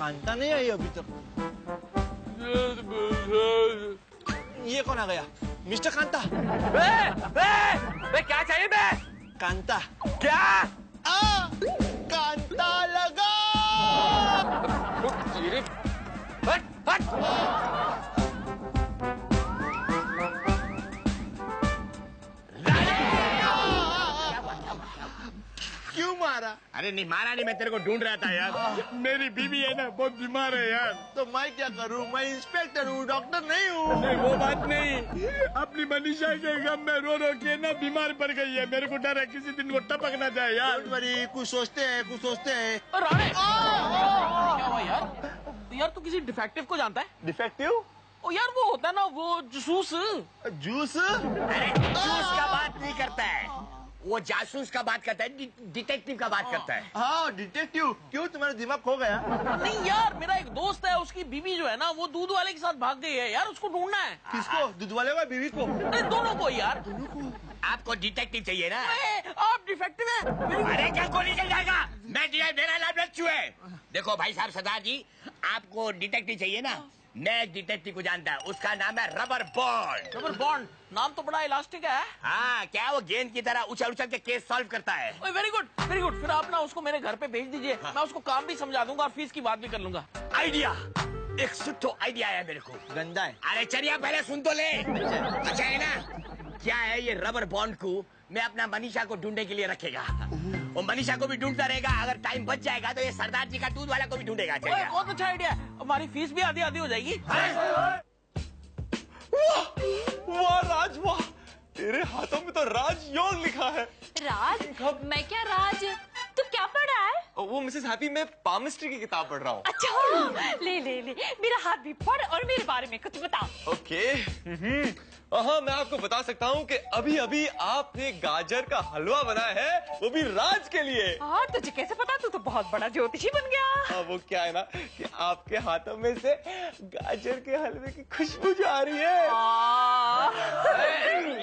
कांता नहीं आई अभी तक। ये कौन आ गया? मिस्टर कांता। क्या चाहिए बे? कांता। क्या? कांता लगा। हट हट। क्यों मारा? अरे नहीं मारा नहीं, मैं तेरे को ढूंढ रहा था यार। मेरी बीवी है ना बहुत बीमार है यार। तो मैं क्या करूं? मैं इंस्पेक्टर हूँ, डॉक्टर नहीं हूँ। नहीं वो बात नहीं, अपनी मनीषा के गम में रो रो के ना बीमार पड़ गई है। मेरे को डर है किसी दिन वो टपक ना जाए यार। कुछ सोचते हैं, कुछ सोचते हैं। राणे क्या हुआ यार? यार तू किसी डिफेक्टिव को जानता है? डिफेक्टिव? ओ यार वो होता है ना वो जसूस। जूस? अरे जूस का बात नहीं करता है वो, जासूस का बात करता है, डिटेक्टिव का बात करता है। हाँ डिटेक्टिव। क्यों तुम्हारा दिमाग खो गया? नहीं यार मेरा एक दोस्त है, उसकी बीवी जो है ना वो दूध वाले के साथ भाग गई है यार, उसको ढूंढना है। किसको? दूध वाले को, बीवी को? अरे दोनों को यार। आपको डिटेक्टिव चाहिए ना? आप डिफेक्टिव है? अरे क्या गोली चल जाएगा? मैं मेरा नाम लच्चू है। देखो भाई साहब सरदार जी, आपको डिटेक्टिव चाहिए ना? मैं एक डिटेक्टिव को जानता है, उसका नाम है रबर बॉन्ड। रबर बॉन्ड नाम तो बड़ा इलास्टिक है। हाँ क्या वो गेंद की तरह उछल उछल के केस सॉल्व करता है। Very good very good. फिर आप ना उसको मेरे घर पे भेज दीजिए। हाँ। मैं उसको काम भी समझा दूंगा और फीस की बात भी कर लूंगा। आइडिया, एक सुट्ठो आइडिया है मेरे को। गंदा है। अरे चलिए पहले सुन तो ले। अच्छा है ना? क्या है ये रबर बॉन्ड को मैं अपना मनीषा को ढूंढने के लिए रखेगा, और मनीषा को भी ढूंढता रहेगा। अगर टाइम बच जाएगा तो ये सरदार जी का दूध वाला को भी ढूंढेगा। चलिए बहुत अच्छा आइडिया है, हमारी फीस भी आधी आधी हो जाएगी। वाह राज वाह, तेरे हाथों में तो राजयोग लिखा है। राज? मैं क्या राज? तू क्या पढ़ रहा है? वो मिसेस हैप्पी, मैं पामिस्ट्री की किताब पढ़ रहा हूँ। अच्छा ले ले ले, मेरा हाथ भी पढ़ और मेरे बारे में कुछ बता। ओके। हाँ मैं आपको बता सकता हूँ कि अभी अभी आपने गाजर का हलवा बनाया है, वो भी राज के लिए। हाँ तुझे कैसे पता? तू तो बहुत बड़ा ज्योतिषी बन गया। हाँ वो क्या है ना कि आपके हाथों में से गाजर के हलवे की खुशबू जो आ रही है।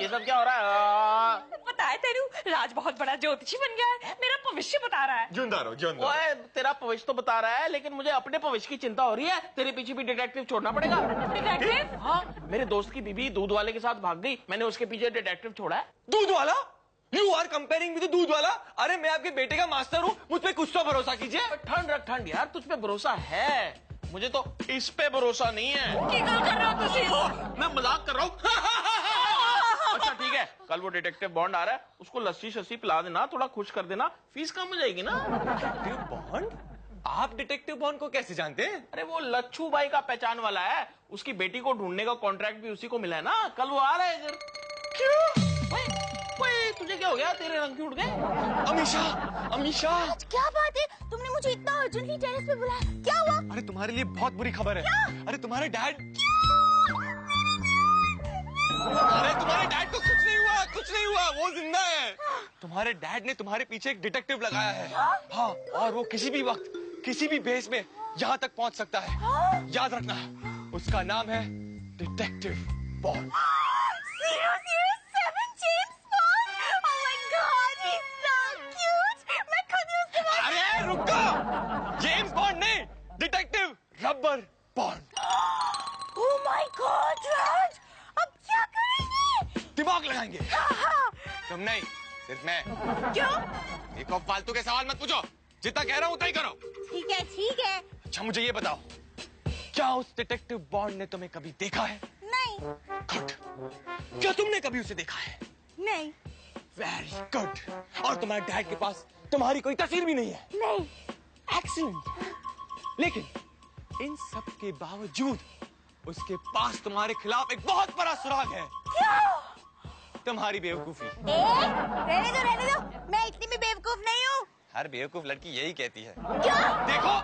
ये सब क्या हो रहा है? पता है तेरू, राज बहुत बड़ा ज्योतिषी बन गया है, मेरा भविष्य बता रहा है। जिंदा रहो जिंदा। ओए तेरा भविष्य तो बता रहा है, लेकिन मुझे अपने भविष्य की चिंता हो रही है। तेरे पीछे भी डिटेक्टिव छोड़ना पड़ेगा। डिटेक्टिव? हाँ मेरे दोस्त की बीवी दूध वाले के साथ भाग गई, मैंने उसके पीछे डिटेक्टिव छोड़ा है। दूध वाला? यू आर कंपेयरिंग विद दूध वाला? अरे मैं आपके बेटे का मास्टर हूँ, मुझ पे कुछ तो भरोसा कीजिए। ठंड रख ठंड यार, तुझ पे भरोसा है, मुझे तो इस पे भरोसा नहीं है। क्या कर रहा हो तुझे? मैं मजाक कर रहा हूँ। अच्छा ठीक है, कल वो डिटेक्टिव बॉन्ड आ रहा है, उसको लस्सी शस्सी पिला देना, थोड़ा खुश कर देना, फीस कम हो जाएगी ना। Detective bond? आप डिटेक्टिव बॉन्ड को कैसे जानते हैं? अरे वो लच्छू भाई का पहचान वाला है, उसकी बेटी को ढूंढने का कॉन्ट्रैक्ट भी उसी को मिला है ना, कल वो आ रहा है इधर। क्यों? ओए तुझे क्या हो गया? तेरे रंग क्यों उड़ गए? अमीशा, अमीशा। क्या बात है? तुमने मुझे इतना अर्जेंटली टेरेस पे बुलाया, क्या हुआ? अरे तुम्हारे लिए बहुत बुरी खबर है। अरे तुम्हारे डैड को कुछ नहीं हुआ, कुछ नहीं हुआ, वो जिंदा है। तुम्हारे डैड ने तुम्हारे पीछे एक डिटेक्टिव लगाया है। हाँ, और वो किसी भी वक्त किसी भी बेस में यहाँ तक पहुँच सकता है। याद रखना, उसका नाम है डिटेक्टिव बॉन्ड। अरे रुको, जेम्स बॉन्ड नहीं, detective rubber bond. Oh my God, राज, अब क्या करेंगे? दिमाग लगाएंगे। तुम नहीं, सिर्फ मैं। क्यों? एक और फालतू के सवाल मत पूछो, जितना कह रहा हूँ उतना ही करो। ठीक है ठीक है। अच्छा मुझे ये बताओ, क्या उस डिटेक्टिव बॉन्ड ने तुम्हें कभी देखा है? नहीं। गुड। क्या तुमने कभी उसे देखा है? नहीं। Very good. और तुम्हारे डैड के पास तुम्हारी कोई तस्वीर भी नहीं है? नहीं। एक्सीलेंट। लेकिन इन सब के बावजूद उसके पास तुम्हारे खिलाफ एक बहुत बड़ा सुराग है। क्या? तुम्हारी बेवकूफी। रहने दो, मैं इतनी भी बेवकूफ नहीं हूँ। हर बेवकूफ लड़की यही कहती है। क्या? देखो,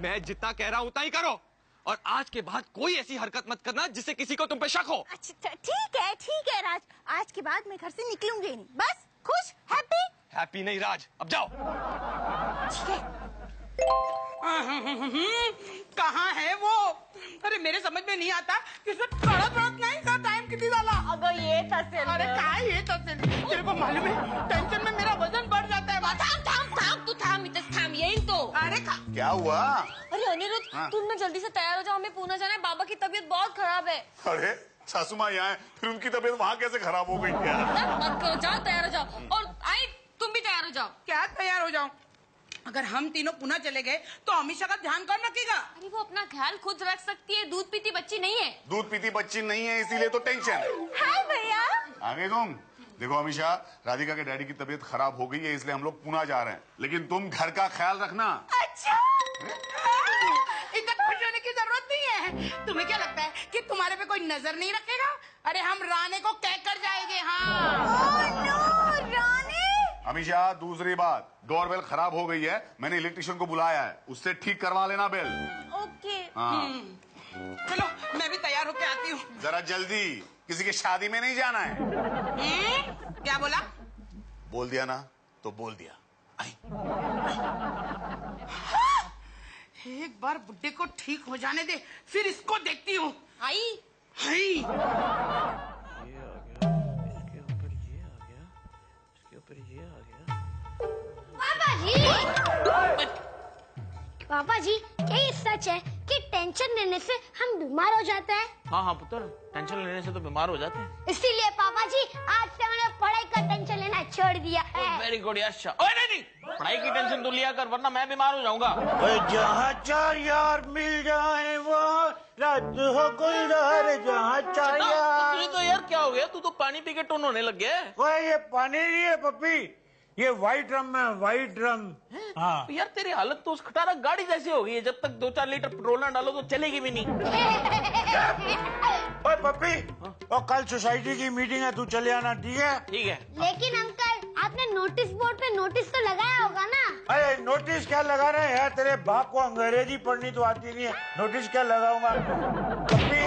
मैं जितना कह रहा हूँ उतना ही करो, और आज के बाद कोई ऐसी हरकत मत करना जिससे किसी को तुम पे शक हो। अच्छा ठीक है राज, आज के बाद मैं घर से निकलूंगी नहीं, बस खुश हैप्पी। हैप्पी नहीं राज, अब जाओ। ठीक है। कहाँ है वो? अरे मेरे समझ में नहीं आता कि उसमें तड़प नहीं का टाइम कितनी डाला। अगर ये तस्वीर, अरे क्या है ये तस्वीर? तेरे को मालूम है टेंशन में मेरा वजन बढ़ जाता है। थाम तू थाम, यही तो। अरे क्या हुआ? अरे अनिरुद्ध हाँ। तुम ना जल्दी से तैयार हो जाओ, हमें पूना जाना है। बाबा की तबीयत बहुत खराब है। अरे सासू माँ यहाँ है, फिर उनकी तबीयत वहाँ कैसे खराब हो गई क्या? मत करो, जाओ तैयार हो जाओ। और आई तुम भी तैयार हो जाओ। क्या तैयार हो जाऊं? अगर हम तीनों पुणे चले गए तो अमीषा का ध्यान कौन रखेगा? अरे वो अपना ख्याल खुद रख सकती है, दूध पीती बच्ची नहीं है। दूध पीती बच्ची नहीं है इसीलिए तो टेंशन है। हाय भैया। आगे तुम देखो अमीषा, राधिका के डैडी की तबीयत खराब हो गई है इसलिए हम लोग पुणे जा रहे हैं, लेकिन तुम घर का ख्याल रखना। अच्छा इतना खुश होने की जरूरत नहीं है। तुम्हें क्या लगता है कि तुम्हारे पे कोई नजर नहीं रखेगा? अरे हम राने को कह कर जाएंगे। हाँ नो रानी। अमीषा दूसरी बात, डोरबेल खराब हो गई है, मैंने इलेक्ट्रिशियन को बुलाया है, उससे ठीक करवा लेना बेल। ओके। हाँ चलो मैं भी तैयार होके आती हूँ। जरा जल्दी, किसी की शादी में नहीं जाना है। क्या बोला? बोल दिया ना तो बोल दिया। आई। एक बार बुड्ढे को ठीक हो जाने दे, फिर इसको देखती हूँ। आई हाय पापा जी क्या ये सच है कि टेंशन लेने से हम बीमार हो जाते हैं? हाँ हाँ पुत्र, टेंशन लेने से तो बीमार हो जाते हैं। इसीलिए पापा जी आज से मैंने पढ़ाई का टेंशन लेना छोड़ दिया है। वेरी गुड यश। ओए नहीं, पढ़ाई की टेंशन तो लिया कर वरना मैं बीमार हो जाऊंगा। जहाँ चार यार मिल जाए वहाँ रात हो गुलजार, जहाँ चार यार। तुझे तो यार क्या हो गया, तू तो पानी पी के टोन होने लग गया है। ओए ये पानी नहीं है पप्पी, ये व्हाइट ड्रम है, व्हाइट ड्रम। हाँ यार तेरी हालत तो उस खटारा गाड़ी जैसी हो गई है, जब तक 2-4 लीटर पेट्रोल ना डालो तो चलेगी भी नहीं। ओए पप्पी, और कल सोसाइटी की मीटिंग है, तू चले आना, ठीक है? ठीक है। लेकिन अंकल आपने नोटिस बोर्ड पे नोटिस तो लगाया होगा ना? अरे नोटिस क्या लगा रहे हैं यार, तेरे बाप को अंग्रेजी पढ़नी तो आती नहीं है, नोटिस क्या लगाऊंगा? पप्पी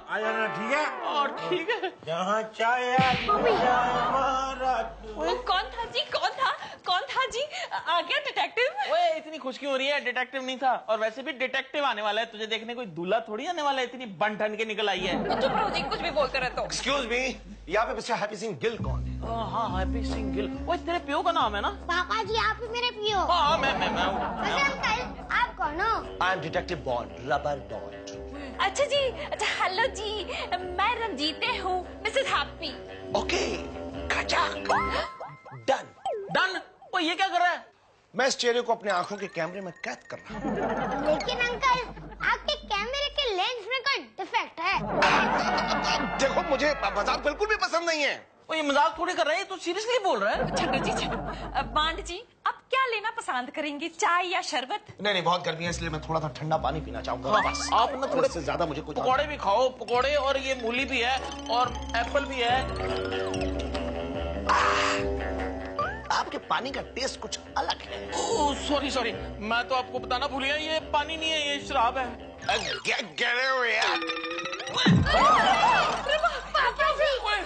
आ जाना, ठीक है? और ठीक है। जहाँ चाहे वहाँ रात। वो कौन था जी, कौन था जी? आ गया डिटेक्टिव। ओए इतनी खुश क्यों हो रही है, डिटेक्टिव नहीं था, और वैसे भी डिटेक्टिव आने वाला है, तुझे देखने कोई दूल्हा थोड़ी आने वाला है, इतनी बन ठन के निकल आई है। चुप रहो जी, कुछ भी बोलते रहते हो। एक्सक्यूज मी, यहाँ पे मिस्टर हैप्पी सिंह गिल कौन है? हाँ हैप्पी सिंह गिल। ओए तेरे पियो का नाम है ना? पापा जी आप ही मेरे पियो। हाँ मैं वैसे अंकल आप कौन हो? I am detective bond, rubber bond. अच्छा जी, अच्छा हेलो जी, मैं रंजीते हूँ, Mrs happy. Okay, done. Done. ओए ये क्या कर रहा है? मैं इस चेहरे को अपने आंखों के कैमरे में कैद कर रहा हूँ। लेकिन अंकल आपके कैमरे के लेंस में कोई डिफेक्ट है। देखो मुझे मजाक बिल्कुल भी पसंद नहीं है। ओए ये मजाक थोड़ी कर रहा है, तू सीरियसली बोल रहा है? छठू जी छठू, बांड जी आप क्या लेना पसंद करेंगे, चाय या शरबत? नहीं बहुत गर्मी है इसलिए मैं थोड़ा सा ठंडा पानी पीना चाहूंगा। बस आप ना थोड़े से ज्यादा मुझे कुछ पकौड़े भी खाओ, पकौड़े, और ये मूली भी है और एप्पल भी है। आपके पानी का टेस्ट कुछ अलग है। ओह सॉरी, मैं तो आपको बताना भूल गया, ये पानी नहीं है, ये शराब है। पापा जी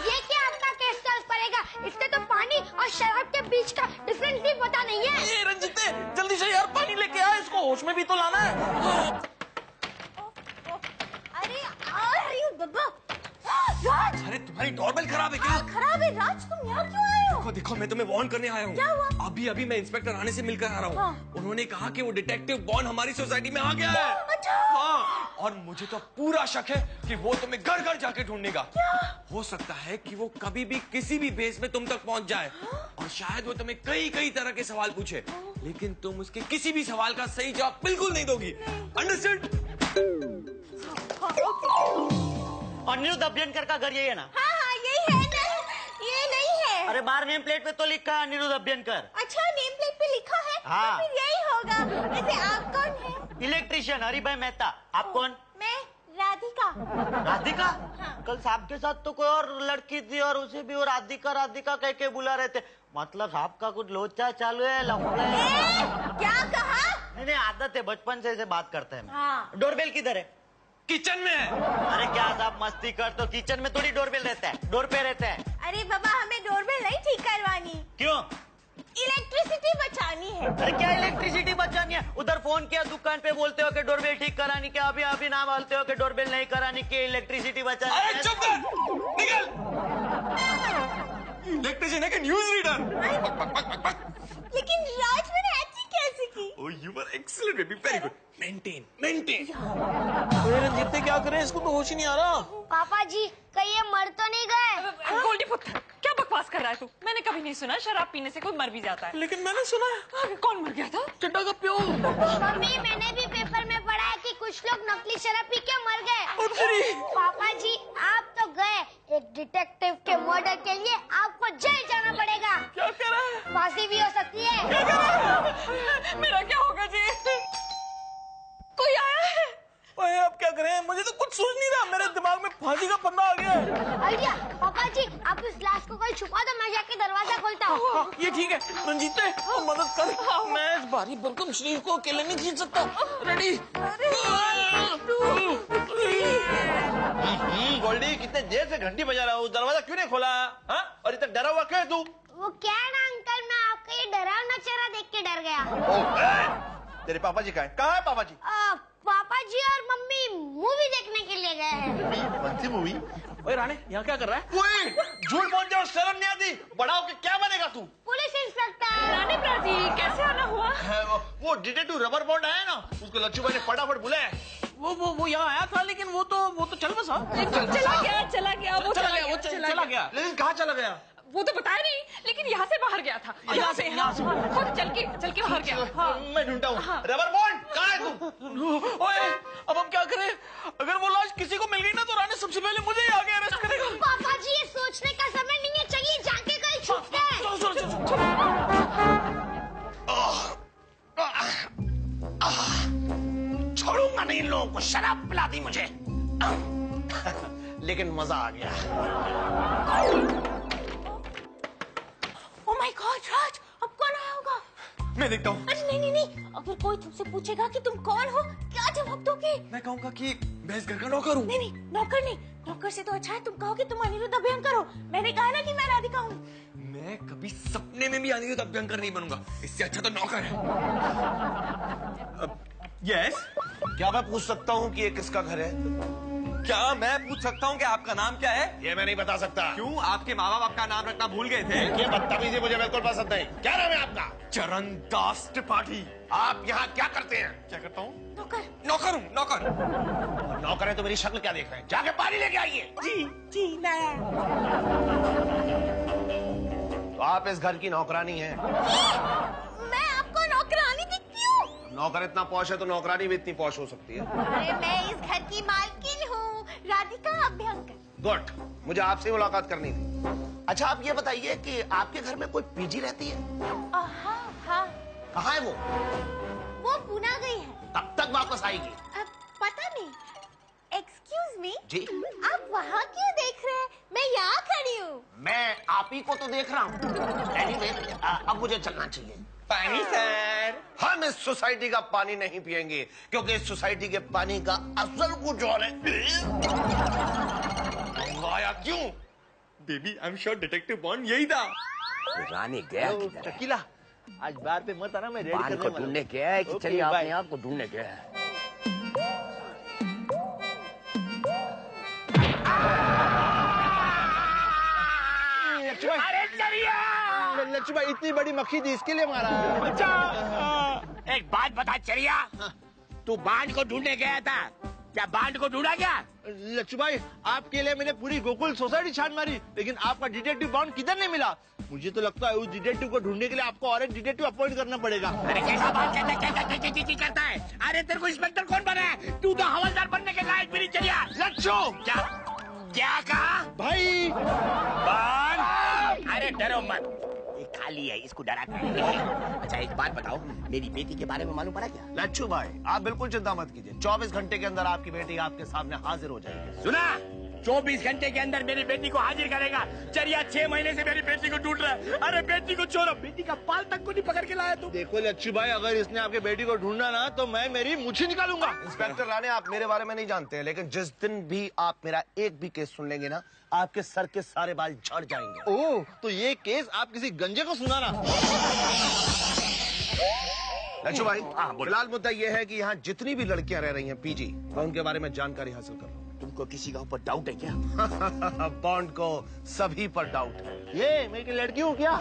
ये क्या आपका केस सॉल्व करेगा? इससे तो पानी और शराब के बीच का डिफरेंस भी पता नहीं है। ये रंजीते जल्दी से यार पानी लेके आ, इसको होश में भी तो लाना है। अरे बाबा राज। अरे तुम्हारी डोरबेल खराब है क्या? खराब है राज, तुम यहाँ क्यों आए हो? देखो देखो मैं तुम्हें वार्न करने आया हूँ। क्या हुआ? अभी मैं इंस्पेक्टर राणे से मिलकर आ रहा हूँ। हाँ। उन्होंने कहा कि वो डिटेक्टिव बॉन्ड हमारी सोसाइटी में आ गया है। अच्छा। हाँ, और मुझे तो पूरा शक है कि वो तुम्हें घर घर जाके ढूंढेगा। हो सकता है कि वो कभी भी किसी भी बेस में तुम तक पहुंच जाए, और शायद वो तुम्हें कई तरह के सवाल पूछे, लेकिन तुम उसके किसी भी सवाल का सही जवाब बिल्कुल नहीं दोगी। अंडरस्टैंड? अनिरुद्ध अभ्यंकर का घर यही है ना? हाँ यही है ना, ये नहीं है। अरे बाहर नेम प्लेट पे तो लिखा है अनिरुद्ध अभ्यंकर। अच्छा नेम प्लेट पे लिखा है? हाँ। तो फिर यही होगा। वैसे आप कौन है? इलेक्ट्रिशियन हरिभाई मेहता। आप कौन? मैं राधिका। राधिका? हाँ। कल साहब के साथ तो कोई और लड़की थी और उसे भी वो राधिका कह के बुला रहे थे। मतलब साहब का कुछ लोचा चालू है, लफड़े? क्या कहा? नहीं आदत है, बचपन से ऐसे बात करते हैं। हाँ। डोरबेल किधर है? किचन में है। अरे क्या साहब मस्ती कर, तो किचन में थोड़ी डोरबेल रहता है, डोर पे रहता है। अरे बाबा हमें डोरबेल नहीं ठीक करवानी, क्यों? इलेक्ट्रिसिटी बचानी है। अरे क्या इलेक्ट्रिसिटी बचानी है? उधर फोन किया दुकान पे, बोलते हो कि डोरबेल ठीक करानी के, अभी ना बोलते हो कि डोरबेल नहीं करानी के, इलेक्ट्रिसिटी बचानी। अरे चुप कर, निकल। इलेक्ट्रिशियन है कि न्यूज रीडर? लेकिन राज मैंने ऐसी कैसे की? Oh you you are excellent baby, very good. Maintain maintain. Ranjit क्या करें, इसको तो होश ही नहीं आ रहा। पापा जी कहीं ये मर तो नहीं गए? गोल्डी पुत्र, क्या बकवास कर रहा है तू? मैंने कभी नहीं सुना शराब पीने से कोई मर भी जाता है। लेकिन मैंने सुना है। कौन मर गया था? चड्डा का प्यो। मम्मी मैंने भी पेपर में पढ़ा है कि कुछ लोग नकली शराब पी के मर गए। पापा जी आप तो गए, एक डिटेक्टिव के मर्डर के लिए आपको जेल जाना पड़ेगा। क्या कह रहा है? फांसी भी हो सकती है। क्या कह रहा है? मेरा क्या होगा जी? कोई आया है? ओए अब क्या करें, मुझे तो कुछ सूझ नहीं रहा, मेरे दिमाग में फांसी का पन्ना आ गया है। आइडिया, पापा जी आप इस ग्लास को कोई छुपा दो, मैं जाके दरवाजा खोलता हूँ। ये ठीक है रंजीत, मदद कर, मैं इस भारी भरकम शरीर को अकेले नहीं खींच सकता। रेडी? गोल्डी कितने देर से घंटी बजा रहा हूँ, दरवाजा क्यों नहीं खोला? हाँ? और इतना डरा हुआ क्यों है तू? वो क्या है ना अंकल, मैं आपका ये डरावना चेहरा देख के डर गया। तेरे पापा जी कहाँ है पापा जी? पापा जी और मम्मी मूवी देखने के लिए गए हैं। कौन सी मूवी? ओए राणे यहाँ क्या कर रहा है? ओए झूठ बोल जाओ, शर्म नहीं आती? बड़ा होके क्या बनेगा तू? Police inspector. रानी प्राची कैसे आना हुआ? वो डिटेक्टिव रबर बॉन्ड आया ना, उसको लच्छू भाई ने फटाफट बुलाया। वो यहाँ आया था, लेकिन वो तो चल बसा। चला गया चला गया। लेकिन कहाँ चला गया? वो तो बताया नहीं, लेकिन यहाँ से बाहर गया था। यहाँ से खुद चल के बाहर गया। हाँ। मैं ढूंढता हूँ। रबर बॉन्ड कहाँ है तू? ओए अब हम क्या करें? अगर वो लाश किसी को मिल गई ना तो राणे सबसे पहले मुझे ही आगे अरेस्ट करेगा। पापा जी ये सोचने का समय नहीं है, चलिए जाके कहीं छुपते हैं। छोड़ूंगा नहीं इन लोगों को, शराब पिला दी मुझे। लेकिन मजा आ गया। ओह माय गॉड राज, अब कौन आया होगा? मैं देखता हूँ। अरे नहीं, अगर कोई तुमसे पूछेगा कि तुम कौन हो, क्या जवाब दोगे? मैं कहूँगा कि मैं इस घर का नौकर हूँ। नहीं, नौकर से तो अच्छा है तुम कहो कि तुम अनिरुद्ध अभ्यंकर हो। मैंने कहा ना कि मैं राधिका हूँ। मैं कभी सपने में भी अनिरुद्ध अभ्यंकर नहीं बनूंगा, इससे अच्छा तो नौकर है। यस, क्या मैं पूछ सकता हूँ कि ये किसका घर है? क्या मैं पूछ सकता हूँ कि आपका नाम क्या है? ये मैं नहीं बता सकता। क्यों, आपके माँ बाप आपका नाम रखना भूल गए थे? ये बदतमीजी मुझे बिल्कुल पसंद नहीं। क्या नाम है आपका? चरण दास त्रिपाठी। आप यहाँ क्या करते हैं? क्या करता हूँ? नौकर हूँ, नौकर। नौकर है तो मेरी शक्ल क्या देख रहे हैं? जाके पानी लेके आइए। जी ना। तो आप इस घर की नौकरानी हैं? मैं आपको नौकरानी दिखती हूँ? नौकर इतना पौश है तो नौकरानी भी इतनी पौश हो सकती है। अरे मैं इस घर की मालकिन हूँ, राधिका अभ्यंकर। गुड, मुझे आपसे मुलाकात करनी थी। अच्छा आप ये बताइए कि आपके घर में कोई पीजी रहती है? हाँ। कहाँ है वो? वो पुणे गई है। कब तक वापस आएगी? पता नहीं। एक्सक्यूज मी जी? आप वहाँ क्यों देख रहे हैं? मैं यहाँ खड़ी हूँ। मैं आप ही को तो देख रहा हूँ। एनीवे, अब मुझे चलना चाहिए। पानी सर। हम इस सोसाइटी का पानी नहीं पिएंगे, क्योंकि इस सोसाइटी के पानी का असल कुछ और है। आया क्यों? Baby I am sure detective bond यही था। रानी गया शकीला, आज बार पे मत आना, मैं रेडी पान करने को वाला ढूंढने गया है कि ओके, चलिए बाय। अपने आप को ढूंढने गया है। अरे चलिए, लच्छू भाई इतनी बड़ी मक्खी थी, इसके लिए मारा। एक बात बता चरिया, तू बांध को ढूंढने गया था, क्या बांध को ढूंढा क्या? लच्छू भाई आपके लिए मैंने पूरी गोकुल सोसाइटी छान मारी, लेकिन आपका डिटेक्टिव बॉन्ड किधर नहीं मिला। मुझे तो लगता है उस डिटेक्टिव को ढूंढने के लिए आपको और एक डिटेक्टिव अपॉइंट करना पड़ेगा। अरे कैसा बात करता है? अरे तेरे को इंस्पेक्टर कौन बना है? तू तो हवलदार बनने के लायक भी नहीं चलिया। लच्छू क्या कहा भाई? बांध, अरे डरो मत, ये खाली है, इसको डरा कर। अच्छा एक बात बताओ, मेरी बेटी के बारे में मालूम पड़ा क्या? लच्छू भाई आप बिल्कुल चिंता मत कीजिए, 24 घंटे के अंदर आपकी बेटी आपके सामने हाजिर हो जाएगी। सुना, 24 घंटे के अंदर मेरी बेटी को हाजिर करेगा। चरिया 6 महीने से मेरी बेटी को ढूंढ रहा है। अरे बेटी को छोड़ो, बेटी का बाल तक को नहीं पकड़ के लाया तू। देखो लच्छू भाई, अगर इसने आपके बेटी को ढूंढना ना तो मैं मेरी मुझे निकालूंगा। इंस्पेक्टर राणे आप मेरे बारे में नहीं जानते हैं, लेकिन जिस दिन भी आप मेरा एक भी केस सुन लेंगे ना, आपके सर के सारे बाल झड़ जाएंगे। ओह, तो ये केस आप किसी गंजे को सुनाना। लच्छू भाई फिलहाल मुद्दा यह है कि यहाँ जितनी भी लड़कियां रह रही हैं पीजी, मैं उनके बारे में जानकारी हासिल कर रहा हूँ। तुमको किसी का ऊपर डाउट है क्या? बॉन्ड को सभी पर डाउट है। ये मैं की लड़की हूँ क्या?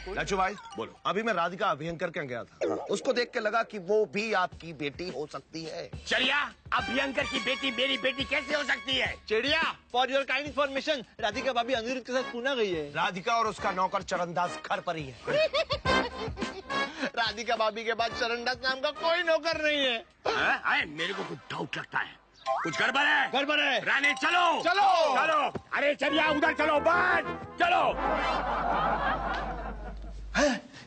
लच्छू भाई बोलो। अभी मैं राधिका अभियंकर के गया था, उसको देख के लगा कि वो भी आपकी बेटी हो सकती है। चिड़िया, अभियंकर की बेटी मेरी बेटी कैसे हो सकती है? चिड़िया, for your kind information, Radhika भाभी अनिरुद्ध के साथ पुणे गई है। राधिका और उसका नौकर चरणदास घर पर ही है। राधिका भाभी के बाद चरणदास नाम का कोई नौकर नहीं है। अरे मेरे को कुछ डाउट लगता है, कुछ गड़बड़ है। गड़बड़ है। रानी चलो चलो चलो। अरे चलिए उधर चलो, बंद चलो।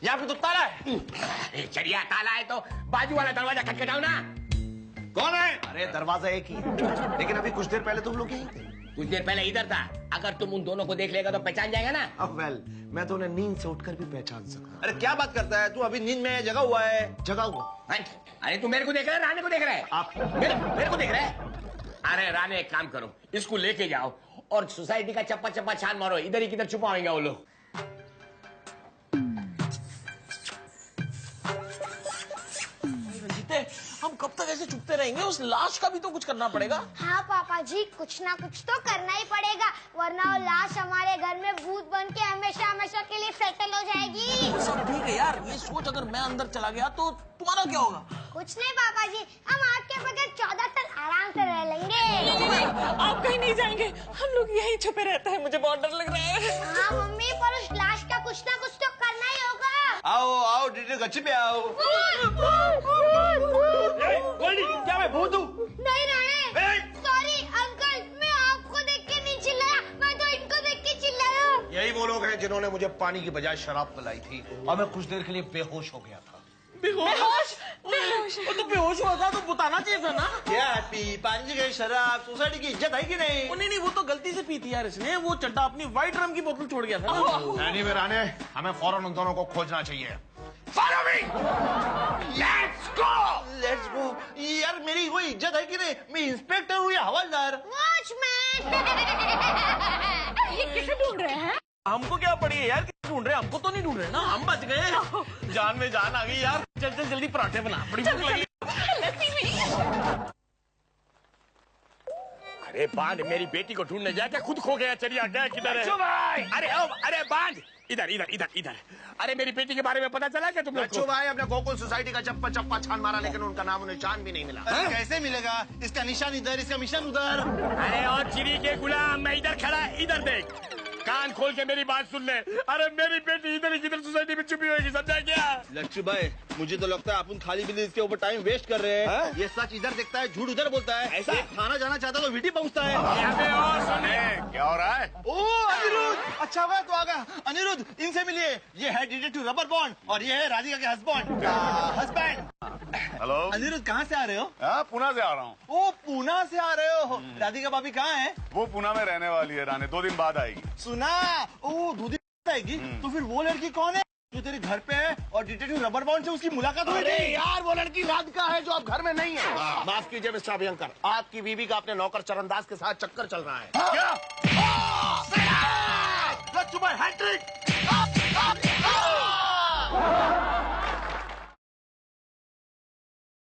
यहाँ पे तो ताला है। अरे चलिए ताला है तो बाजू वाला दरवाजा खटखटाओ ना। कौन है? अरे दरवाजा एक ही है, लेकिन अभी कुछ देर पहले तुम लोग यहीं थे। कुछ देर पहले इधर था। अगर तुम उन दोनों को देख लेगा तो पहचान जाएगा ना। वेल, मैं तो उन्हें नींद से उठकर भी पहचान सकता। अरे क्या बात करता है तू? अभी नींद में जगा हुआ है। जगा हुआ? अरे तू मेरे को देख रहा है, रानी को देख रहा है? आप मेरे को देख रहा है? अरे रानी एक काम करो, इसको लेके जाओ और सोसाइटी का चप्पा चप्पा छान मारो, इधर ही किधर छुपा होंगे वो लोग। हम कब तक ऐसे चुपते रहेंगे? उस लाश का भी तो कुछ करना पड़ेगा। हाँ पापा जी, कुछ ना कुछ तो करना ही पड़ेगा, वरना वो लाश हमारे घर में भूत बन के हमेशा हमेशा के लिए सेटल हो जाएगी। वो सब ठीक है यार, ये सोच अगर मैं अंदर चला गया तो तुम्हारा क्या होगा? कुछ नहीं पापा जी, हम आपके बगैर 14 साल आराम से रह लेंगे। आप कहीं नहीं जाएंगे, हम लोग यहीं छुपे रहते हैं, मुझे बहुत डर लग रहा है। हाँ मम्मी, पर उस लाश का कुछ ना कुछ तो करना ही होगा। आओ आओ डीडी गच्ची पे आओ। क्या मैं भूत हूँ? नहीं राणे, सॉरी अंकल, मैं आपको देख के नहीं चिल्लाया, मैं तो इनको देख के चिल्लाया। यही वो लोग हैं जिन्होंने मुझे पानी की बजाय शराब पिलाई थी और मैं कुछ देर के लिए बेहोश हो गया था। बेहोश? वो तो बेहोश हुआ था तो बताना चाहिए था ना। क्या हैप्पी, पानी की शराब, सोसाइटी की इज्जत है कि नहीं? नहीं, वो तो गलती से पी थी यार इसने, वो चड्डा अपनी व्हाइट रम की बोतल छोड़ गया था ना। एनीवे राणे, हमें फौरन उन दोनों को खोजना चाहिए। Follow me! Let's go! Let's go. यार मेरी कोई इज्जत है कि नहीं? मैं इंस्पेक्टर हूँ या हवलदार? वॉचमैन। ये किसे ढूंढ रहे हैं? हमको क्या पड़ी है यार, किसे ढूंढ रहे हैं? हमको तो नहीं ढूंढ रहे ना, हम बच गए। जान में जान आ गई यार। चल चल जल्दी पराठे बना, बड़ी भूख लगी। अरे बांध, मेरी बेटी को ढूंढने जाके खुद खो गया। चलिए गया किधर है? अरे बांध, इधर इधर इधर इधर। अरे मेरी बेटी के बारे में पता चला क्या तुम लोग लच्छू को? भाई, हमने गोकुल सोसाइटी का चप्पा चप्पा छान मारा, लेकिन उनका नाम निशान भी नहीं मिला। अरे कैसे मिलेगा? इसका निशान इधर, इसका मिशन उधर। अरे और चिड़ी के गुलाम, मैं इधर खड़ा, इधर देख, कान खोल के मेरी बात सुन ले। अरे मेरी बेटी इधर ही किधर सोसाइटी में छुपी होगी, समझा क्या? लच्छू भाई, मुझे तो लगता है अपन खाली बिल्ली इसके ऊपर टाइम वेस्ट कर रहे हैं। ये सच इधर देखता है, झूठ उधर बोलता है। ऐसा? थाना जाना चाहता तो वीटी पहुंचता है। अबे और सुने, क्या हो रहा है? ओ अनिरुद्ध, अच्छा हुआ तो आ गया। अनिरुद्ध, इनसे मिलिए। ये है डिटेक्टिव रबर बॉन्ड और ये है राधिका के हस्बैंड। हेलो अनिरुद्ध, कहाँ से आ रहे हो? पुणे से आ रहा हूँ। ओ पूना से आ रहे हो। राधिका भाभी कहाँ है? वो पुणे में रहने वाली है रानी, 2 दिन बाद आएगी। सुना, ओ 2 दिन बाद आएगी। तो फिर वो लड़की कौन है जो तेरे घर पे है और डिटेक्टिव रबर बॉन्ड से उसकी मुलाकात हुई थी? यार, वो लड़की राधिका है जो अब घर में नहीं है। माफ कीजिए मिस्टर अभियंकर, आपकी बीवी का अपने नौकर चरणदास के साथ चक्कर चल रहा है। क्या? लच्छू भाई, हैट्रिक।